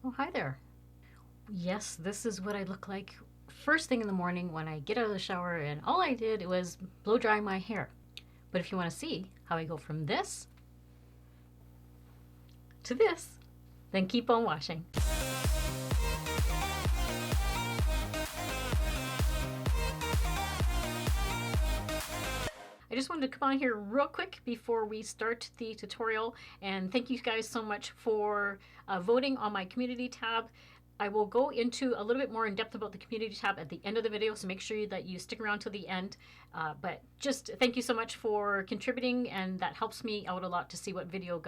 Oh, hi there. Yes, this is what I look like first thing in the morning when I get out of the shower, and all I did was blow dry my hair. But if you want to see how I go from this to this, then keep on watching. I just wanted to come on here real quick before we start the tutorial and thank you guys so much for voting on my community tab. I will go into a little bit more in depth about the community tab at the end of the video, so make sure that you stick around till the end. But just thank you so much for contributing, and that helps me out a lot to see what video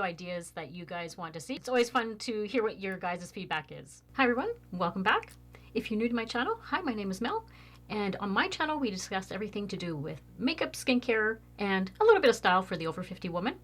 ideas that you guys want to see. It's always fun to hear what your guys' feedback is. Hi everyone, welcome back. If you're new to my channel, hi, my name is Mel. And on my channel, we discuss everything to do with makeup, skincare, and a little bit of style for the over 50 woman.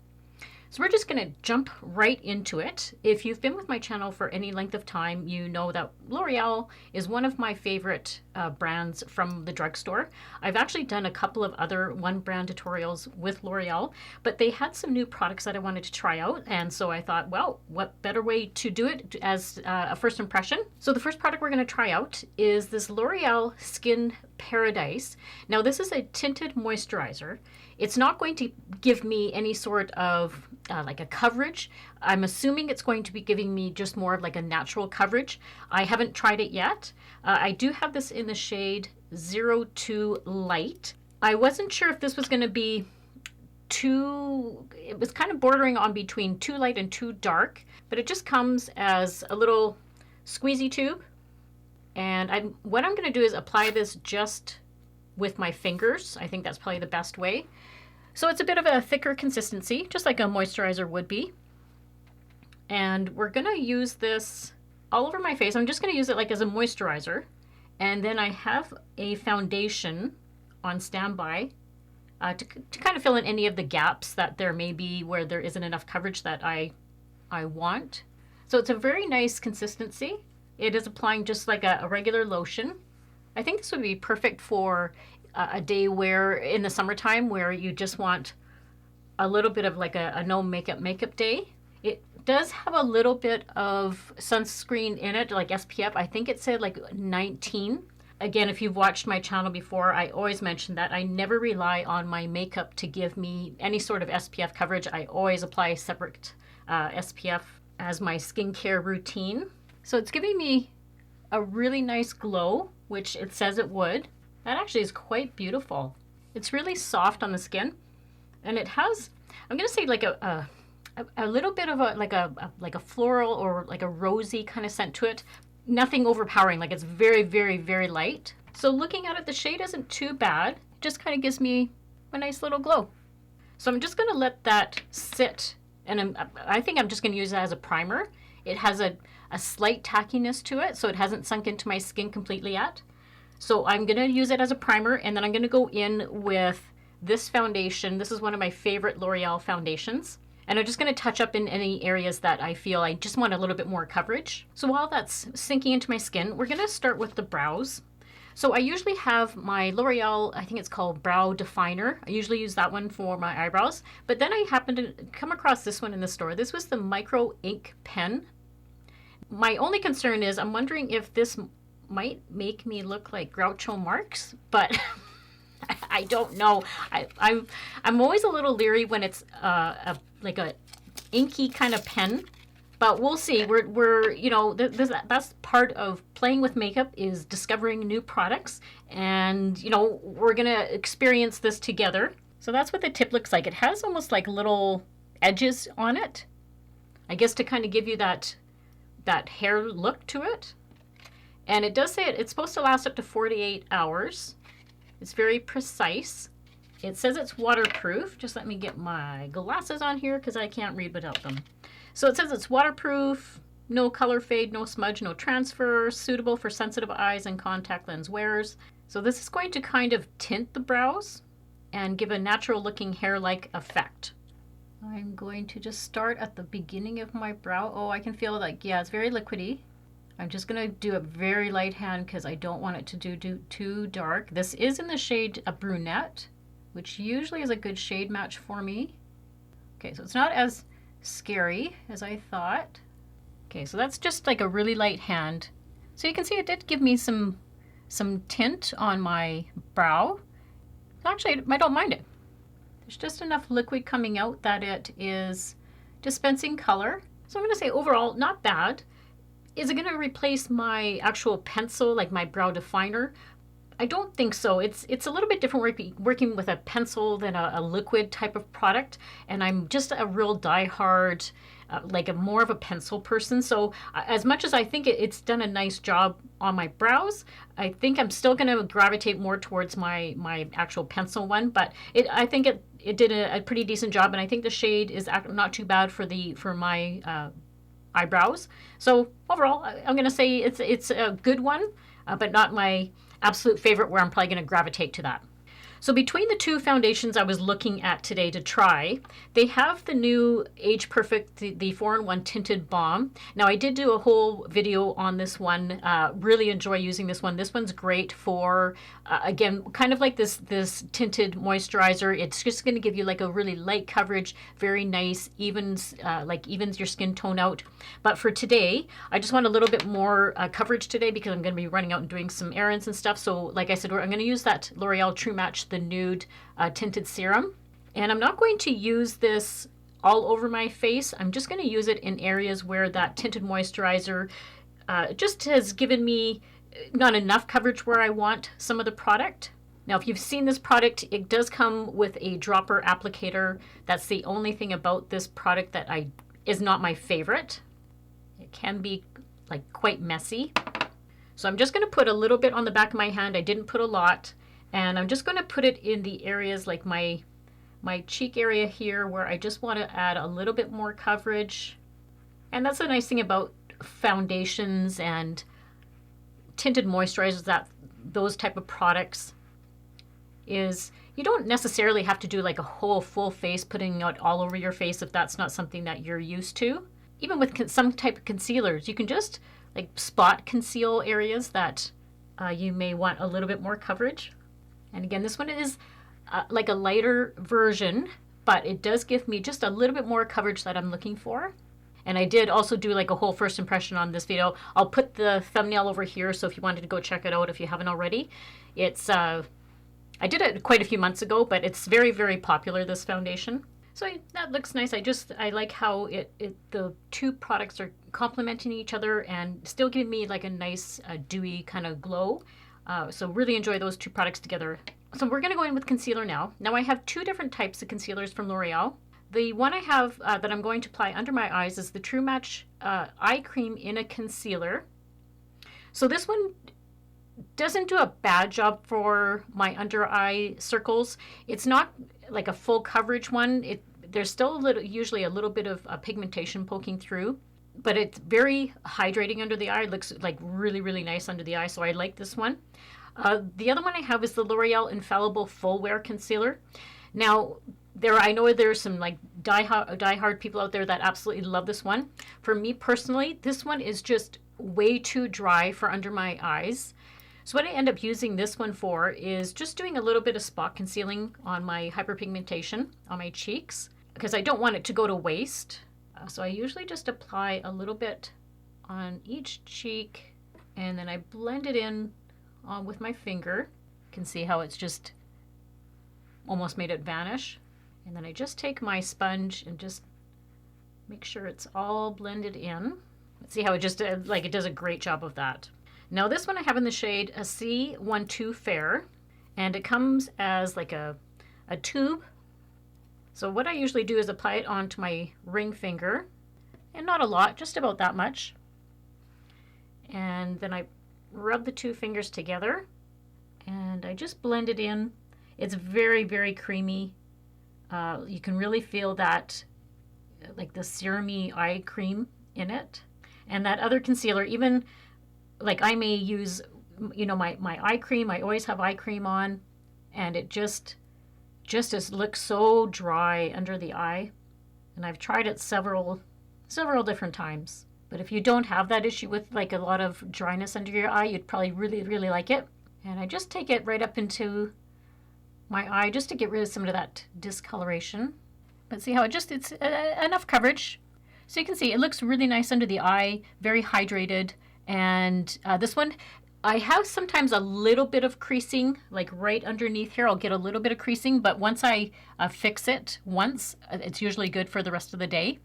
So we're just going to jump right into it. If you've been with my channel for any length of time, you know that L'Oreal is one of my favorite brands from the drugstore. I've actually done a couple of other one brand tutorials with L'Oreal, but they had some new products that I wanted to try out. And so I thought, well, what better way to do it as a first impression? So the first product we're going to try out is this L'Oreal Skin Paradise. Now this is a tinted moisturizer. It's not going to give me any sort of like a coverage. I'm assuming it's going to be giving me just more of like a natural coverage. I haven't tried it yet. I do have this in the shade 02 Light. I wasn't sure if this was going to be it was kind of bordering on between too light and too dark, but it just comes as a little squeezy tube. And what I'm going to do is apply this just with my fingers. I think that's probably the best way. So it's a bit of a thicker consistency, just like a moisturizer would be. And we're going to use this all over my face. I'm just going to use it like as a moisturizer. And then I have a foundation on standby to kind of fill in any of the gaps that there may be where there isn't enough coverage that I want. So it's a very nice consistency. It is applying just like a regular lotion. I think this would be perfect for a day where in the summertime where you just want a little bit of like a no makeup day. It does have a little bit of sunscreen in it, like SPF. I think it said like 19. Again, if you've watched my channel before, I always mention that I never rely on my makeup to give me any sort of SPF coverage. I always apply separate SPF as my skincare routine. So it's giving me a really nice glow, which it says it would. That actually is quite beautiful. It's really soft on the skin, and it has, I'm gonna say like a little bit of like a floral or like a rosy kind of scent to it. Nothing overpowering, like it's very, very, very light. So looking at it, the shade isn't too bad. It just kind of gives me a nice little glow. So I'm just gonna let that sit, and I think I'm just gonna use it as a primer. It has a slight tackiness to it, so it hasn't sunk into my skin completely yet. So I'm going to use it as a primer, and then I'm going to go in with this foundation. This is one of my favorite L'Oreal foundations. And I'm just going to touch up in any areas that I feel I just want a little bit more coverage. So while that's sinking into my skin, we're going to start with the brows. So I usually have my L'Oreal, I think it's called Brow Definer. I usually use that one for my eyebrows. But then I happened to come across this one in the store. This was the Micro Ink Pen. My only concern is I'm wondering if this might make me look like Groucho Marx, but I don't know. I'm always a little leery when it's like a inky kind of pen, but we'll see. We're you know, that's part of playing with makeup, is discovering new products, and you know, we're gonna experience this together. So that's what the tip looks like. It has almost like little edges on it, I guess, to kind of give you that hair look to it. And it does say it's supposed to last up to 48 hours. It's very precise. It says it's waterproof. Just let me get my glasses on here because I can't read without them. So it says it's waterproof, no color fade, no smudge, no transfer, suitable for sensitive eyes and contact lens wearers. So this is going to kind of tint the brows and give a natural looking hair-like effect. I'm going to just start at the beginning of my brow. Oh, I can feel like, yeah, it's very liquidy. I'm just going to do a very light hand because I don't want it to do too dark. This is in the shade a Brunette, which usually is a good shade match for me. Okay, so it's not as scary as I thought. Okay, so that's just like a really light hand. So you can see it did give me some tint on my brow. Actually, I don't mind it. There's just enough liquid coming out that it is dispensing color. So I'm going to say overall, not bad. Is it going to replace my actual pencil, like my brow definer? I don't think so. It's a little bit different working with a pencil than a liquid type of product. And I'm just a real diehard, like a more of a pencil person. So as much as I think it's done a nice job on my brows, I think I'm still going to gravitate more towards my actual pencil one. But I think it did a pretty decent job. And I think the shade is not too bad for my eyebrows. So overall, I'm going to say it's a good one, but not my absolute favorite where I'm probably going to gravitate to that. So between the two foundations I was looking at today to try, they have the new Age Perfect, the 4-in-1 Tinted Balm. Now I did do a whole video on this one. Really enjoy using this one. This one's great for, again, kind of like this tinted moisturizer. It's just going to give you like a really light coverage, very nice, evens your skin tone out. But for today, I just want a little bit more coverage today because I'm going to be running out and doing some errands and stuff. So like I said, I'm going to use that L'Oreal True Match, the Nude tinted serum. And I'm not going to use this all over my face. I'm just going to use it in areas where that tinted moisturizer just has given me not enough coverage where I want some of the product. Now, if you've seen this product, it does come with a dropper applicator. That's the only thing about this product that is not my favorite. It can be like quite messy. So I'm just going to put a little bit on the back of my hand. I didn't put a lot. And I'm just going to put it in the areas like my cheek area here where I just want to add a little bit more coverage. And that's the nice thing about foundations and tinted moisturizers, that those type of products, is you don't necessarily have to do like a whole full face, putting it all over your face if that's not something that you're used to. Even with some type of concealers, you can just like spot conceal areas that you may want a little bit more coverage. And again, this one is like a lighter version, but it does give me just a little bit more coverage that I'm looking for. And I did also do like a whole first impression on this video. I'll put the thumbnail over here, so if you wanted to go check it out if you haven't already. It's I did it quite a few months ago, but it's very, very popular, this foundation. So that looks nice. I like how the two products are complementing each other and still giving me like a nice dewy kind of glow. So really enjoy those two products together. So we're going to go in with concealer now. Now I have two different types of concealers from L'Oreal. The one I have that I'm going to apply under my eyes is the True Match Eye Cream in a Concealer. So this one doesn't do a bad job for my under eye circles. It's not like a full coverage one. There's still usually a little bit of pigmentation poking through. But it's very hydrating under the eye. It looks like really, really nice under the eye, so I like this one. The other one I have is the L'Oreal Infallible Full Wear Concealer. Now, I know there's some like die-hard people out there that absolutely love this one. For me personally, this one is just way too dry for under my eyes. So what I end up using this one for is just doing a little bit of spot concealing on my hyperpigmentation on my cheeks, because I don't want it to go to waste. So I usually just apply a little bit on each cheek, and then I blend it in with my finger. You can see how it's just almost made it vanish. And then I just take my sponge and just make sure it's all blended in. Let's see how it just, it does a great job of that. Now this one I have in the shade a C12 Fair, and it comes as like a tube. So what I usually do is apply it onto my ring finger, and not a lot, just about that much. And then I rub the two fingers together, and I just blend it in. It's very, very creamy. You can really feel that, like the serum-y eye cream in it. And that other concealer, even like I may use, my eye cream. I always have eye cream on, and it just looks so dry under the eye. And I've tried it several different times. But if you don't have that issue with like a lot of dryness under your eye, you'd probably really, really like it. And I just take it right up into my eye just to get rid of some of that discoloration. But see how it's enough coverage. So you can see it looks really nice under the eye, very hydrated. And this one, I have sometimes a little bit of creasing, like right underneath here. I'll get a little bit of creasing, but once I fix it once, it's usually good for the rest of the day.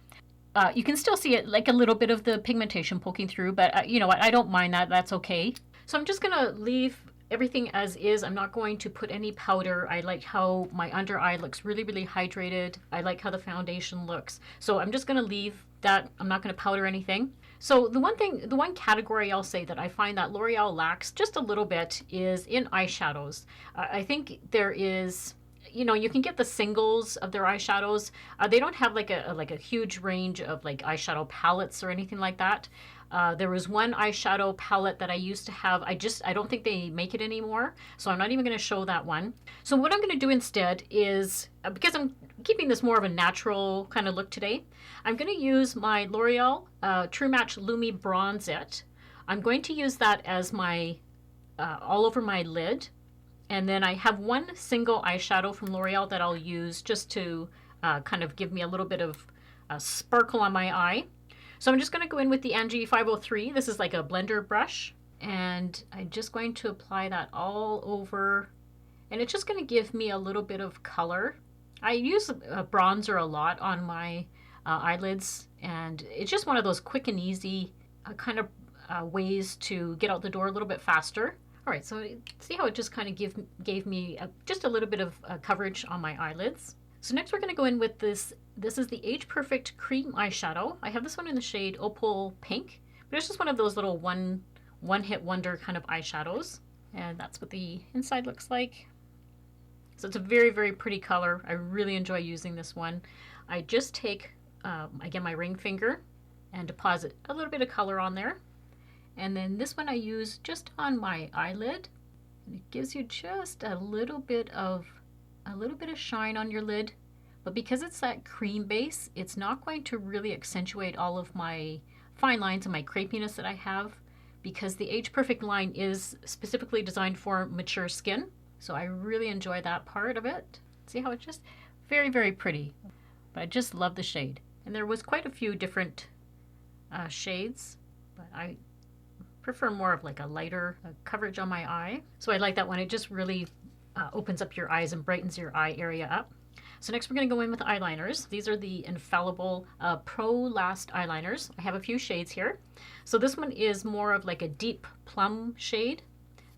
You can still see it, like a little bit of the pigmentation poking through, but you know what, I don't mind that. That's okay. So I'm just gonna leave everything as is. I'm not going to put any powder. I like how my under eye looks really, really hydrated. I like how the foundation looks. So I'm just gonna leave that. I'm not gonna powder anything. So the one category I'll say that I find that L'Oreal lacks just a little bit is in eyeshadows. I think there is, you know, you can get the singles of their eyeshadows. They don't have like a huge range of like eyeshadow palettes or anything like that. There was one eyeshadow palette that I used to have. I don't think they make it anymore, so I'm not even going to show that one. So what I'm going to do instead is, because I'm keeping this more of a natural kind of look today, I'm going to use my L'Oreal True Match Lumi Bronze It. I'm going to use that as my all over my lid. And then I have one single eyeshadow from L'Oreal that I'll use just to kind of give me a little bit of sparkle on my eye. So I'm just going to go in with the Angie 503. This is like a blender brush. And I'm just going to apply that all over. And it's just going to give me a little bit of color. I use a bronzer a lot on my eyelids. And it's just one of those quick and easy kind of ways to get out the door a little bit faster. All right, so see how it just kind of gave me just a little bit of coverage on my eyelids. So next we're going to go in with this. This is the Age Perfect Cream Eyeshadow. I have this one in the shade Opal Pink, but it's just one of those little one-hit wonder kind of eyeshadows. And that's what the inside looks like. So it's a very, very pretty color. I really enjoy using this one. I just take, again, my ring finger and deposit a little bit of color on there. And then this one I use just on my eyelid, and it gives you just a little bit of shine on your lid. But because it's that cream base, it's not going to really accentuate all of my fine lines and my crepiness that I have, because the Age Perfect line is specifically designed for mature skin. So I really enjoy that part of it. See how it's just very, very pretty. But I just love the shade. And there was quite a few different shades, but I prefer more of like a lighter coverage on my eye. So I like that one. It just really opens up your eyes and brightens your eye area up. So next we're going to go in with eyeliners. These are the Infallible Pro Last eyeliners. I have a few shades here. So this one is more of like a deep plum shade.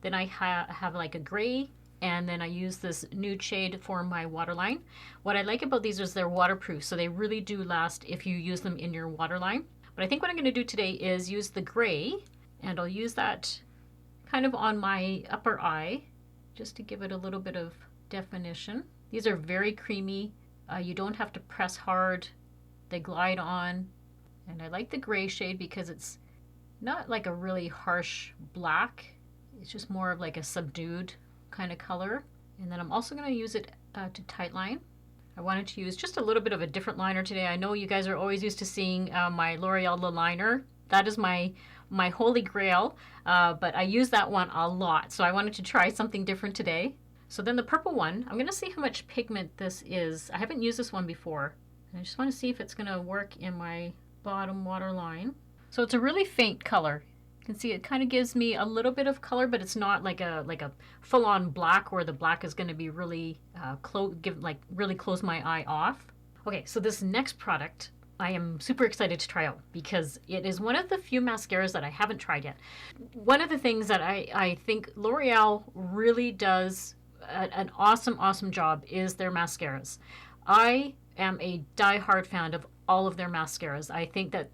Then I have like a gray, and then I use this nude shade for my waterline. What I like about these is they're waterproof, so they really do last if you use them in your waterline. But I think what I'm going to do today is use the gray, and I'll use that kind of on my upper eye just to give it a little bit of definition. These are very creamy. You don't have to press hard. They glide on. And I like the gray shade because it's not like a really harsh black. It's just more of like a subdued kind of color. And then I'm also going to use it to tightline. I wanted to use just a little bit of a different liner today. I know you guys are always used to seeing my L'Oreal liner. That is my holy grail, but I use that one a lot. So I wanted to try something different today. So then the purple one, I'm going to see how much pigment this is. I haven't used this one before. I just want to see if it's going to work in my bottom waterline. So it's a really faint color. You can see it kind of gives me a little bit of color, but it's not like a full-on black where the black is going to be really really close my eye off. Okay, so this next product I am super excited to try out because it is one of the few mascaras that I haven't tried yet. One of the things that I think L'Oreal really does an awesome job is their mascaras. I am a die-hard fan of all of their mascaras. I think that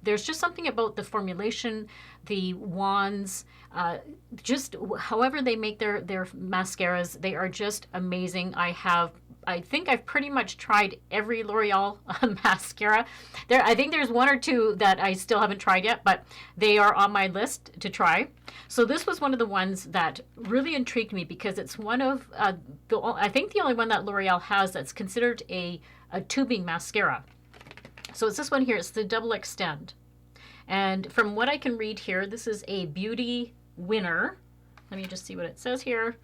there's just something about the formulation, the wands, just however they make their mascaras, they are just amazing. I think I've pretty much tried every L'Oreal mascara. I think there's one or two that I still haven't tried yet, but they are on my list to try. So this was one of the ones that really intrigued me because it's one of, I think the only one that L'Oreal has that's considered a tubing mascara. So it's this one here. It's the Double Extend. And from what I can read here, this is a beauty winner. Let me just see what it says here.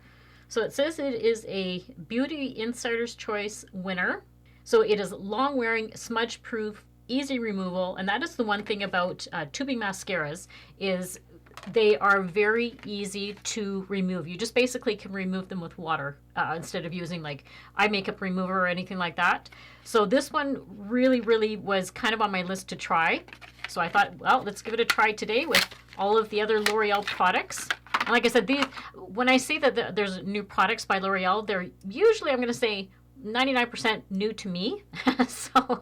So it says it is a Beauty Insider's Choice winner. So it is long-wearing, smudge-proof easy removal, and that is the one thing about tubing mascaras is they are very easy to remove. You just basically can remove them with water instead of using like eye makeup remover or anything like that. So this one really, really was kind of on my list to try. So I thought, well, let's give it a try today with all of the other L'Oreal products. And like I said, when I say that there's new products by L'Oreal, they're usually, I'm going to say, 99% new to me. So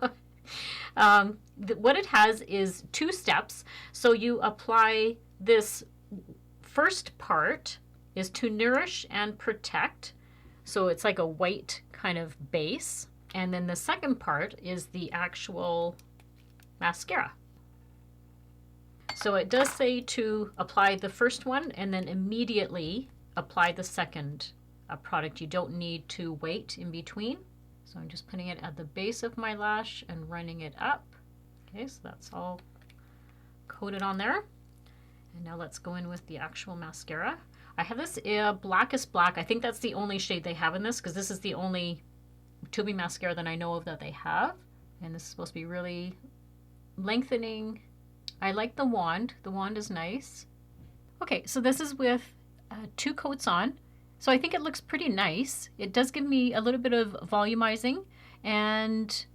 what it has is 2 steps. So you apply this first part is to nourish and protect. So it's like a white kind of base. And then the second part is the actual mascara. So it does say to apply the first one and then immediately apply the second product. You don't need to wait in between. So I'm just putting it at the base of my lash and running it up. Okay, so that's all coated on there. And now let's go in with the actual mascara. I have this Blackest Black. I think that's the only shade they have in this because this is the only tubing mascara that I know of that they have. And this is supposed to be really lengthening. I like the wand. The wand is nice. Okay, so this is with 2 coats on. So I think it looks pretty nice. It does give me a little bit of volumizing, and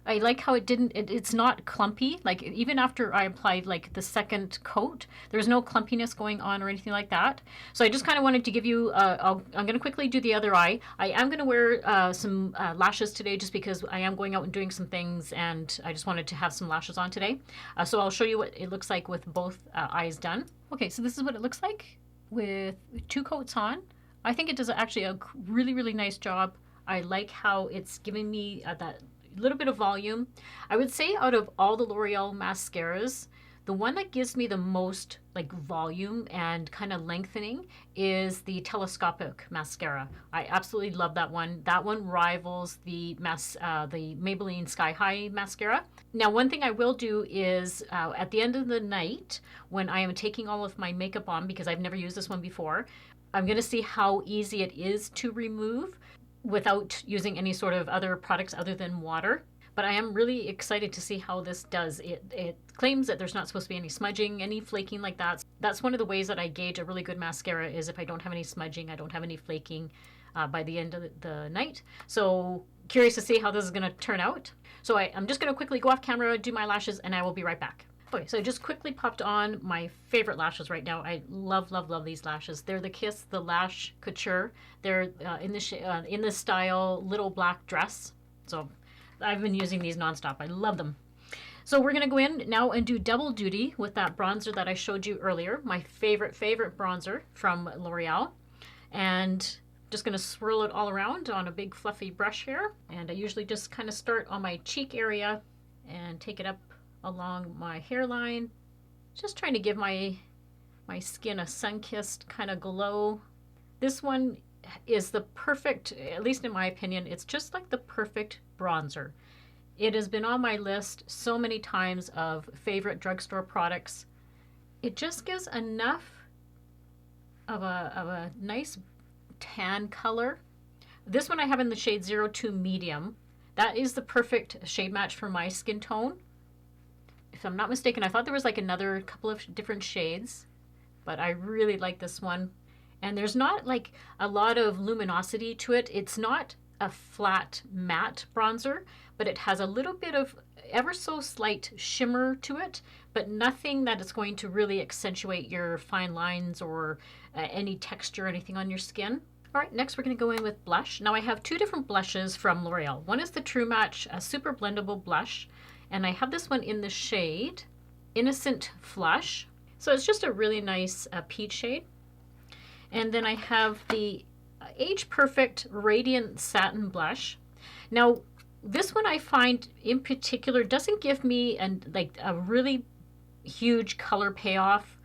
I like how it's not clumpy. Like even after I applied like the second coat, there's no clumpiness going on or anything like that. So I just kind of wanted to give you, I'm going to quickly do the other eye. I am going to wear some lashes today just because I am going out and doing some things and I just wanted to have some lashes on today. So I'll show you what it looks like with both eyes done. Okay, so this is what it looks like with 2 coats on. I think it does actually a really, really nice job. I like how it's giving me that little bit of volume. I would say out of all the L'Oreal mascaras, the one that gives me the most like volume and kind of lengthening is the telescopic mascara. I absolutely love that one. That one rivals the Maybelline Sky High mascara. Now, one thing I will do is at the end of the night, when I am taking all of my makeup on, because I've never used this one before, I'm going to see how easy it is to remove without using any sort of other products other than water. But I am really excited to see how this does. It claims that there's not supposed to be any smudging, any flaking like that. That's one of the ways that I gauge a really good mascara is if I don't have any smudging, I don't have any flaking by the end of the night. So curious to see how this is going to turn out. So I'm just going to quickly go off camera, do my lashes, and I will be right back. Okay, so I just quickly popped on my favorite lashes right now. I love, love, love these lashes. They're the Kiss, the Lash Couture. They're in the style Little Black Dress. So I've been using these nonstop. I love them. So we're going to go in now and do double duty with that bronzer that I showed you earlier. My favorite bronzer from L'Oreal. And just going to swirl it all around on a big fluffy brush here. And I usually just kind of start on my cheek area and take it up along my hairline, just trying to give my skin a sun-kissed kind of glow. This one is the perfect, at least in my opinion, it's just like the perfect bronzer. It has been on my list so many times of favorite drugstore products. It just gives enough of a nice tan color. This one I have in the shade 02 Medium. That is the perfect shade match for my skin tone. If I'm not mistaken, I thought there was like another couple of different shades, but I really like this one. And there's not like a lot of luminosity to it. It's not a flat matte bronzer, but it has a little bit of ever so slight shimmer to it, but nothing that is going to really accentuate your fine lines or any texture or anything on your skin. All right, next we're going to go in with blush. Now I have 2 different blushes from L'Oreal. One is the True Match Super Blendable Blush. And I have this one in the shade Innocent Flush. So it's just a really nice peach shade. And then I have the Age Perfect Radiant Satin Blush. Now, this one I find in particular doesn't give me a really huge color payoff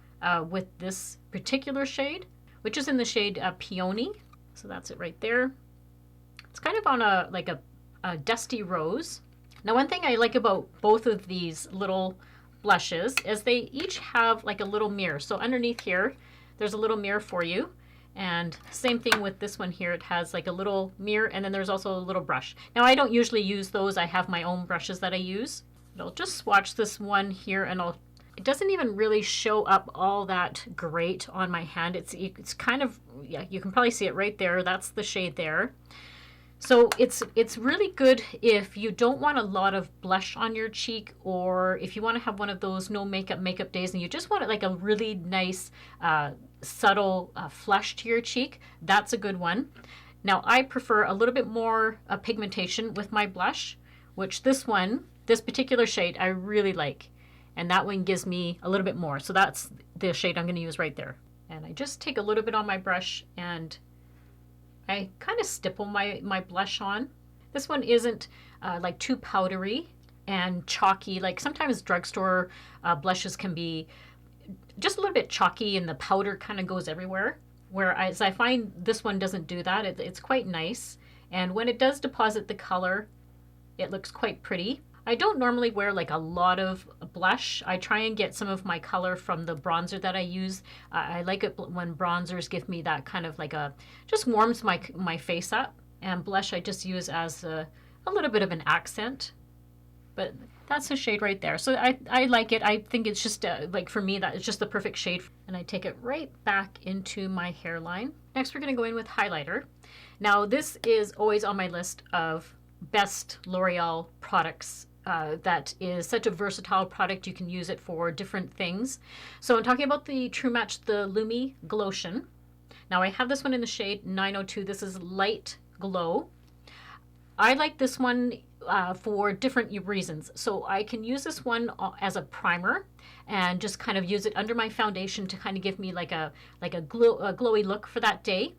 with this particular shade, which is in the shade Peony. So that's it right there. It's kind of on a dusty rose. Now, one thing I like about both of these little blushes is they each have like a little mirror. So underneath here, there's a little mirror for you. And same thing with this one here. It has like a little mirror and then there's also a little brush. Now, I don't usually use those. I have my own brushes that I use. But I'll just swatch this one here, and it doesn't even really show up all that great on my hand. It's kind of, yeah, you can probably see it right there. That's the shade there. So it's really good if you don't want a lot of blush on your cheek, or if you want to have one of those no makeup days and you just want it like a really nice subtle flush to your cheek. That's a good one. Now I prefer a little bit more pigmentation with my blush, which this particular shade I really like, and that one gives me a little bit more. So that's the shade I'm going to use right there. And I just take a little bit on my brush and I kind of stipple my blush on. This one isn't like too powdery and chalky. Like sometimes drugstore blushes can be just a little bit chalky and the powder kind of goes everywhere. Whereas I find this one doesn't do that. It's quite nice. And when it does deposit the color, it looks quite pretty. I don't normally wear like a lot of blush. I try and get some of my color from the bronzer that I use. I like it when bronzers give me that kind of like just warms my face up. And blush I just use as a little bit of an accent. But that's a shade right there. So I like it. I think it's just like for me, that is just the perfect shade. And I take it right back into my hairline. Next, we're going to go in with highlighter. Now, this is always on my list of best L'Oreal products. That is such a versatile product. You can use it for different things. So I'm talking about the True Match, the Lumi Glotion. Now I have this one in the shade 902. This is Light Glow. I like this one for different reasons. So I can use this one as a primer and just kind of use it under my foundation to kind of give me like a glowy look for that day.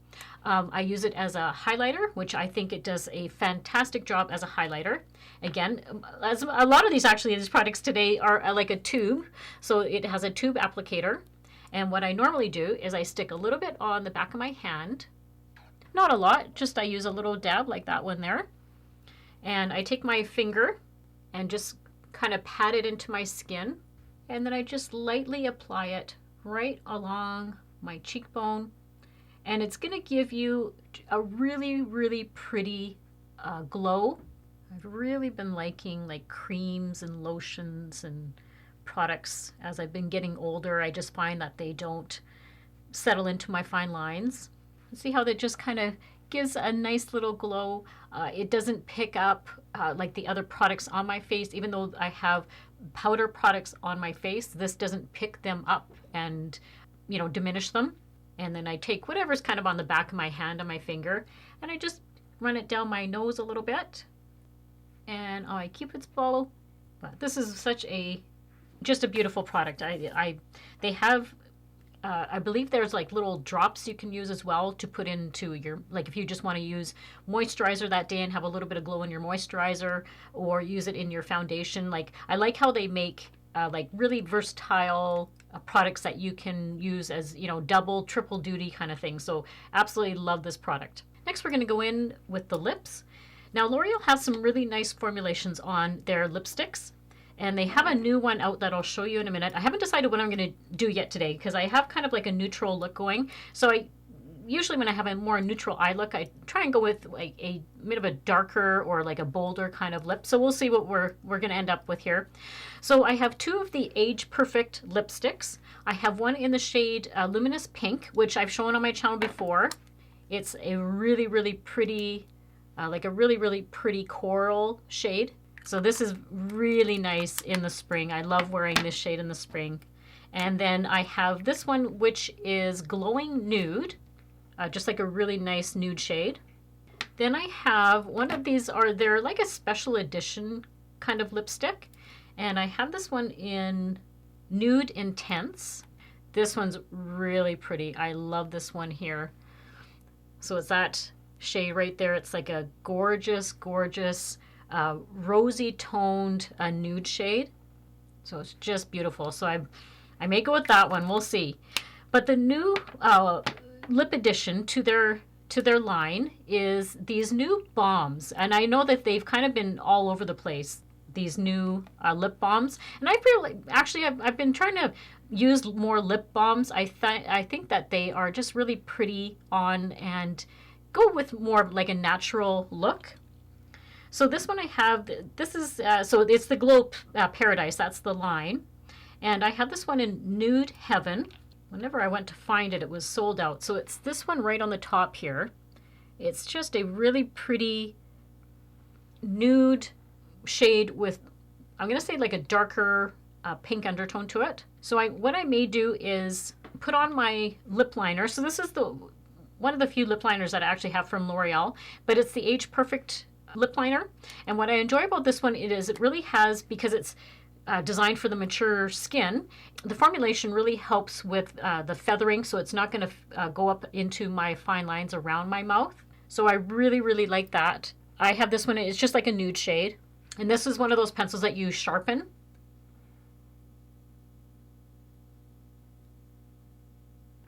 I use it as a highlighter, which I think it does a fantastic job as a highlighter. Again, as a lot of these products today are like a tube. So it has a tube applicator. And what I normally do is I stick a little bit on the back of my hand. Not a lot, just I use a little dab like that one there. And I take my finger and just kind of pat it into my skin. And then I just lightly apply it right along my cheekbone. And it's going to give you a really, really pretty glow. I've really been liking like creams and lotions and products as I've been getting older. I just find that they don't settle into my fine lines. See how that just kind of gives a nice little glow. It doesn't pick up like the other products on my face. Even though I have powder products on my face, this doesn't pick them up and, you know, diminish them. And then I take whatever's kind of on the back of my hand and my finger, and I just run it down my nose a little bit. And I keep its bowl. But this is just a beautiful product. They have, I believe there's like little drops you can use as well to put into your, like if you just want to use moisturizer that day and have a little bit of glow in your moisturizer, or use it in your foundation. Like I like how they make like really versatile products that you can use as, you know, double, triple duty kind of thing. So absolutely love this product. Next, we're going to go in with the lips. Now, L'Oreal has some really nice formulations on their lipsticks, and they have a new one out that I'll show you in a minute. I haven't decided what I'm going to do yet today because I have kind of like a neutral look going. So usually when I have a more neutral eye look, I try and go with like a bit of a darker or like a bolder kind of lip. So we'll see what we're going to end up with here. So I have two of the Age Perfect lipsticks. I have one in the shade Luminous Pink, which I've shown on my channel before. It's a really, really pretty, like a really, really pretty coral shade. So this is really nice in the spring. I love wearing this shade in the spring. And then I have this one, which is Glowing Nude. Just like a really nice nude shade. Then I have one of these, they're like a special edition kind of lipstick. And I have this one in Nude Intense. This one's really pretty. I love this one here. So it's that shade right there. It's like a gorgeous, gorgeous, rosy toned nude shade. So it's just beautiful. So I may go with that one. We'll see. But the new lip addition to their line is these new balms, and I know that they've kind of been all over the place, these new lip balms, and I feel like actually I've been trying to use more lip balms. I think that they are just really pretty on and go with more of like a natural look. So this one I have, this is, so it's the Glow Paradise, that's the line. And I have this one in Nude Heaven. Whenever I went to find it, it was sold out. So it's this one right on the top here. It's just a really pretty nude shade with, I'm going to say like a darker pink undertone to it. So what I may do is put on my lip liner. So this is one of the few lip liners that I actually have from L'Oreal, but it's the Age Perfect lip liner. And what I enjoy about this one is it really has, because it's designed for the mature skin, the formulation really helps with the feathering, so it's not going to go up into my fine lines around my mouth. So I really, really like that. I have this one, it's just like a nude shade. And this is one of those pencils that you sharpen.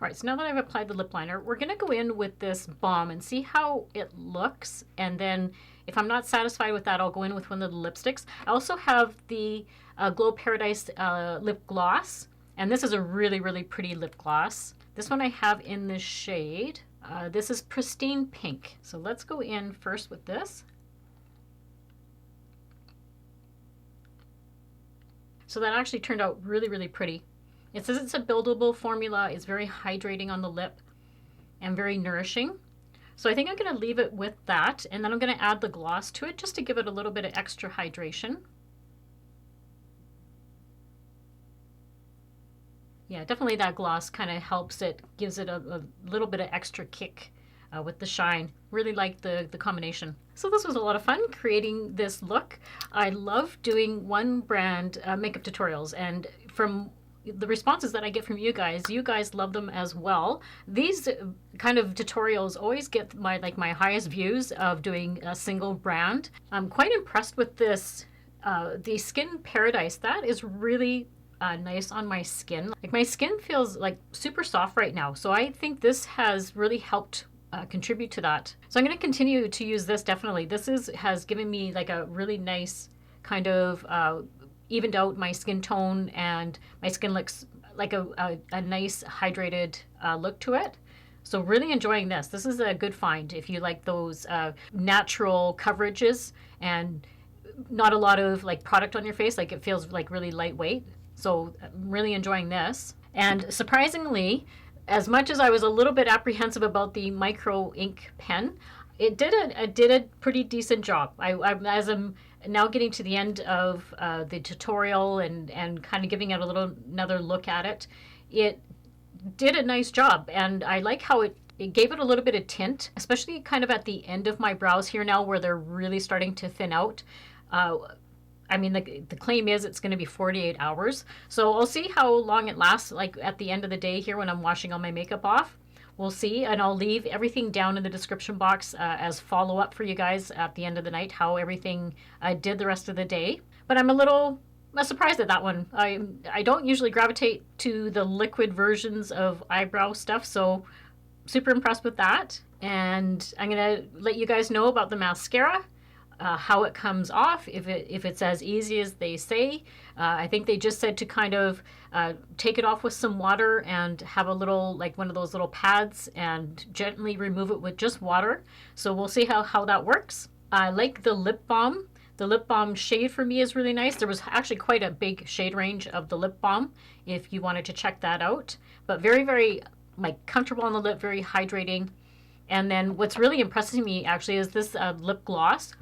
All right, so now that I've applied the lip liner, we're gonna go in with this balm and see how it looks. And then if I'm not satisfied with that, I'll go in with one of the lipsticks. I also have the Glow Paradise lip gloss. And this is a really, really pretty lip gloss. This one I have in the shade. This is Pristine Pink. So let's go in first with this. So that actually turned out really, really pretty. It says it's a buildable formula. It's very hydrating on the lip and very nourishing. So I think I'm going to leave it with that, and then I'm going to add the gloss to it just to give it a little bit of extra hydration. Yeah, definitely that gloss kind of helps it, gives it a little bit of extra kick with the shine. Really like the combination. So this was a lot of fun creating this look. I love doing one brand makeup tutorials, and from the responses that I get from you guys love them as well. These kind of tutorials always get my highest views of doing a single brand. I'm quite impressed with this, the Skin Paradise. That is really nice on my skin. Like my skin feels like super soft right now. So I think this has really helped contribute to that. So I'm going to continue to use this definitely. This has given me like a really nice kind of evened out my skin tone, and my skin looks like a nice hydrated look to it. So really enjoying this. This is a good find if you like those natural coverages and not a lot of like product on your face. Like it feels like really lightweight. So I'm really enjoying this. And surprisingly, as much as I was a little bit apprehensive about the micro ink pen, it did a pretty decent job. As I'm now getting to the end of the tutorial and kind of giving it another look at it, it did a nice job. And I like how it gave it a little bit of tint, especially kind of at the end of my brows here now where they're really starting to thin out. I mean, the claim is it's going to be 48 hours. So I'll see how long it lasts, like at the end of the day here when I'm washing all my makeup off. We'll see, and I'll leave everything down in the description box as follow-up for you guys at the end of the night, how everything did the rest of the day. But I'm a little surprised at that one. I don't usually gravitate to the liquid versions of eyebrow stuff, so super impressed with that. And I'm going to let you guys know about the mascara. How it comes off, if it's as easy as they say. I think they just said to kind of take it off with some water and have a little, like one of those little pads, and gently remove it with just water. So we'll see how that works. I like the lip balm. The lip balm shade for me is really nice. There was actually quite a big shade range of the lip balm if you wanted to check that out. But very, very like comfortable on the lip, very hydrating. And then what's really impressing me actually is this lip gloss.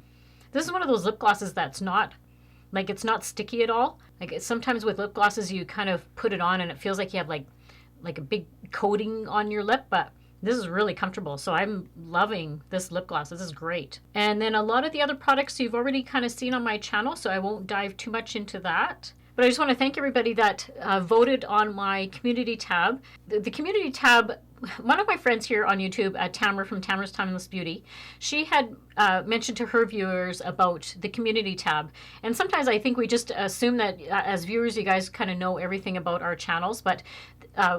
This is one of those lip glosses that's not, like it's not sticky at all. Like sometimes with lip glosses you kind of put it on and it feels like you have like a big coating on your lip, but this is really comfortable. So I'm loving this lip gloss. This is great. And then a lot of the other products you've already kind of seen on my channel, so I won't dive too much into that. But I just want to thank everybody that voted on my community tab. The community tab, one of my friends here on YouTube, Tamara from Tamara's Timeless Beauty, she had mentioned to her viewers about the community tab. And sometimes I think we just assume that as viewers, you guys kind of know everything about our channels. But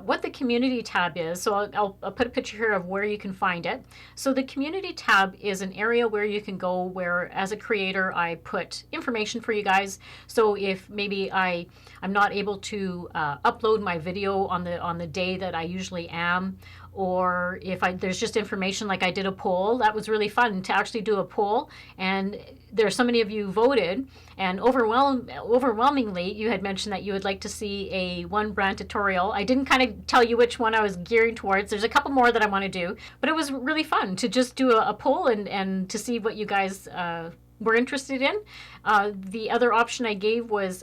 what the community tab is, so I'll put a picture here of where you can find it. So the community tab is an area where you can go where, as a creator, I put information for you guys. So if maybe I'm not able to upload my video on the day that I usually am, or if there's just information, like I did a poll. That was really fun to actually do a poll, and there's so many of you voted, and overwhelmingly you had mentioned that you would like to see a one brand tutorial. I didn't kind of tell you which one I was gearing towards. There's a couple more that I want to do, but it was really fun to just do a poll and to see what you guys were interested in. The other option I gave was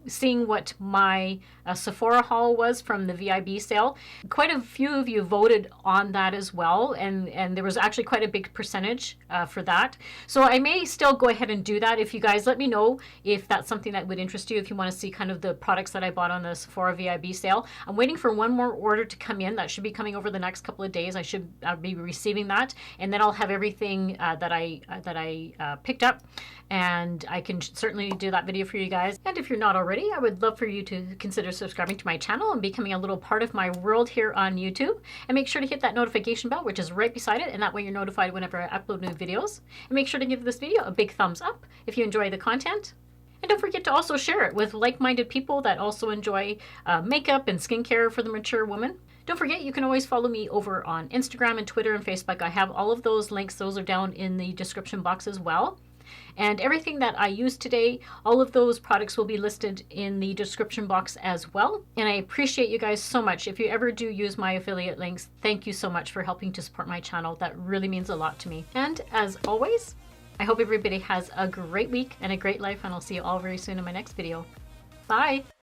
seeing what my Sephora haul was from the VIB sale. Quite a few of you voted on that as well, and there was actually quite a big percentage for that. So I may still go ahead and do that. If you guys let me know if that's something that would interest you, if you want to see kind of the products that I bought on the Sephora VIB sale. I'm waiting for one more order to come in. That should be coming over the next couple of days. I'll be receiving that, and then I'll have everything that I picked up, and I can certainly do that video for you guys. And if you're not already, I would love for you to consider subscribing to my channel and becoming a little part of my world here on YouTube. And make sure to hit that notification bell, which is right beside it, and that way you're notified whenever I upload new videos. And make sure to give this video a big thumbs up if you enjoy the content. And don't forget to also share it with like-minded people that also enjoy makeup and skincare for the mature woman. Don't forget, you can always follow me over on Instagram and Twitter and Facebook. I have all of those links. Those are down in the description box as well. And everything that I used today, all of those products will be listed in the description box as well. And I appreciate you guys so much. If you ever do use my affiliate links, thank you so much for helping to support my channel. That really means a lot to me. And as always, I hope everybody has a great week and a great life, and I'll see you all very soon in my next video. Bye!